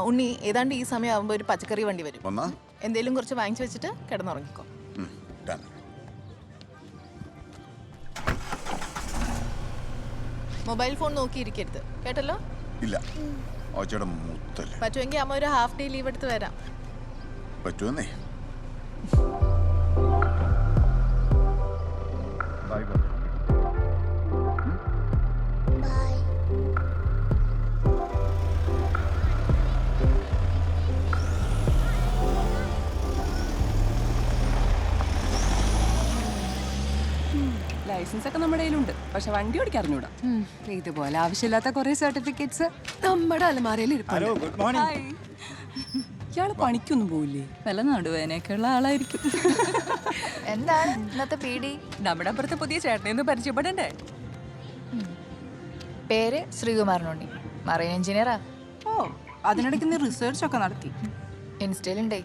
ഉണ്ണി ഏതാണ്ട് ഈ സമയമാകുമ്പോൾ ഒരു പച്ചക്കറി വണ്ടി വരും. എന്തേലും കുറച്ച് വാങ്ങിച്ചു വെച്ചിട്ട് കിടന്നുറങ്ങിക്കോ. മൊബൈൽ ഫോൺ നോക്കിയിരിക്കരുത് കേട്ടല്ലോ. ഇല്ല. പറ്റുമെങ്കിൽ അമ്മ ഒരു ഹാഫ് ഡേ ലീവ് എടുത്ത് വരാം. പറ്റുമെന്നേ. ലൈസൻസ് ഒക്കെ നമ്മുടെ കയ്യിലുണ്ട്, പക്ഷെ വണ്ടി ഓടിക്കാൻ അറിഞ്ഞൂടാ. ഇതുപോലെ ആവശ്യമില്ലാത്ത കുറെ സർട്ടിഫിക്കറ്റ്സ് നമ്മുടെ അലമാരയിൽ ഇരിപ്പുണ്ട്. ഇയാള് പണിക്കൊന്നും പോയില്ലേ? വല്ല നടുവേനൊക്കെ ഉള്ള ആളായിരിക്കും. എന്താണ് ഇന്നത്തെ പേടി? നമ്മുടെ അപ്പുറത്തെ പുതിയ ചേട്ടനെയൊന്ന് പരിചയപ്പെടണ്ടേ? പേര് ശ്രീകുമാരനുണ്ണി, മറൈൻ എഞ്ചിനീയറാ. ഓ, അതിനിടയ്ക്ക് നീ റിസർച്ച് ഒക്കെ നടത്തി? ഇൻസ്റ്റയിലുണ്ടേ.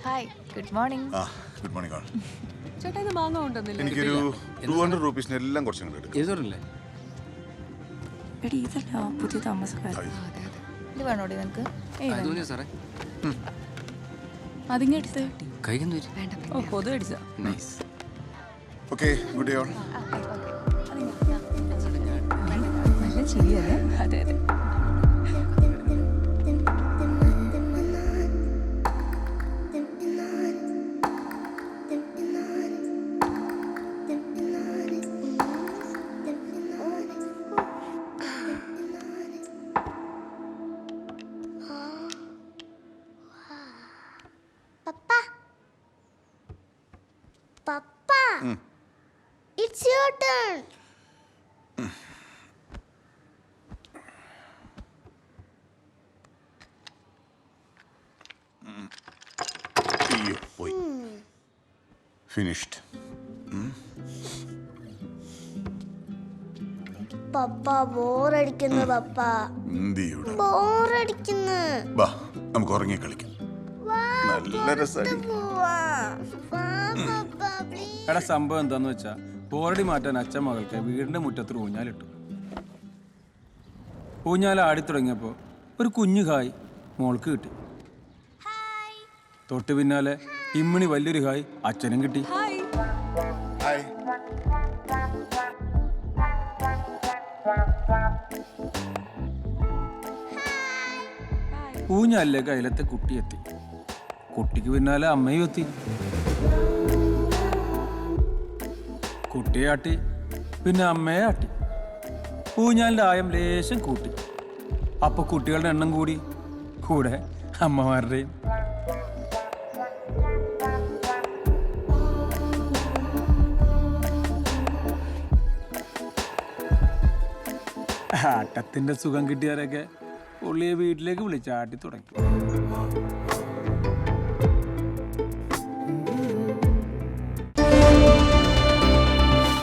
Hi, good morning. Good morning. ചേട്ടാ ഇത് മാങ്ങ ഉണ്ടെന്നില്ല? എനിക്കൊരു 200 രൂപീസിന് എല്ലാം കുറച്ചും കൂടെ പുതിയ താമസക്കാരൻ. ഇത് വേണോടി നിനക്ക്? അതിങ്ങെടുത്ത് ഓ കൊതു കടിച്ച. Okay, good day all. നല്ല ചിരിയല്ലേ? അതെ അതെ. Papa, it's your turn. പോയി. Finished. പപ്പ ബോറടിക്കുന്നു. പപ്പ ബോറടിക്കുന്നു. വാ, നമുക്ക് ഉറങ്ങി കളിക്കാം. നല്ല രസമാണ്. എടാ, സംഭവം എന്താന്ന് വെച്ചാ ബോറടി മാറ്റാൻ അച്ഛൻ മകൾക്ക് വീടിന്റെ മുറ്റത്ത് ഊഞ്ഞാലിട്ടു. ഊഞ്ഞാൽ ആടി തുടങ്ങിയപ്പോ ഒരു കുഞ്ഞു ഹായ് മോൾക്ക് കിട്ടി. തൊട്ട് പിന്നാലെ ഇമ്മിണി വലിയൊരു ഹായ് അച്ഛനും കിട്ടി. ഊഞ്ഞാലിലേക്ക് അയലത്തെ കുട്ടി എത്തി. കുട്ടിക്ക് പിന്നാലെ അമ്മയും എത്തി. കുട്ടിയെ ആട്ടി, പിന്നെ അമ്മയെ ആട്ടി. ഊഞ്ഞാലിന്റെ ആയം ലേശം കൂട്ടി. അപ്പൊ കുട്ടികളുടെ എണ്ണം കൂടി, കൂടെ അമ്മമാരുടെയും. ആട്ടത്തിന്റെ സുഖം കിട്ടിയവരൊക്കെ പുള്ളിയെ വീട്ടിലേക്ക് വിളിച്ചാട്ടി തുടങ്ങി.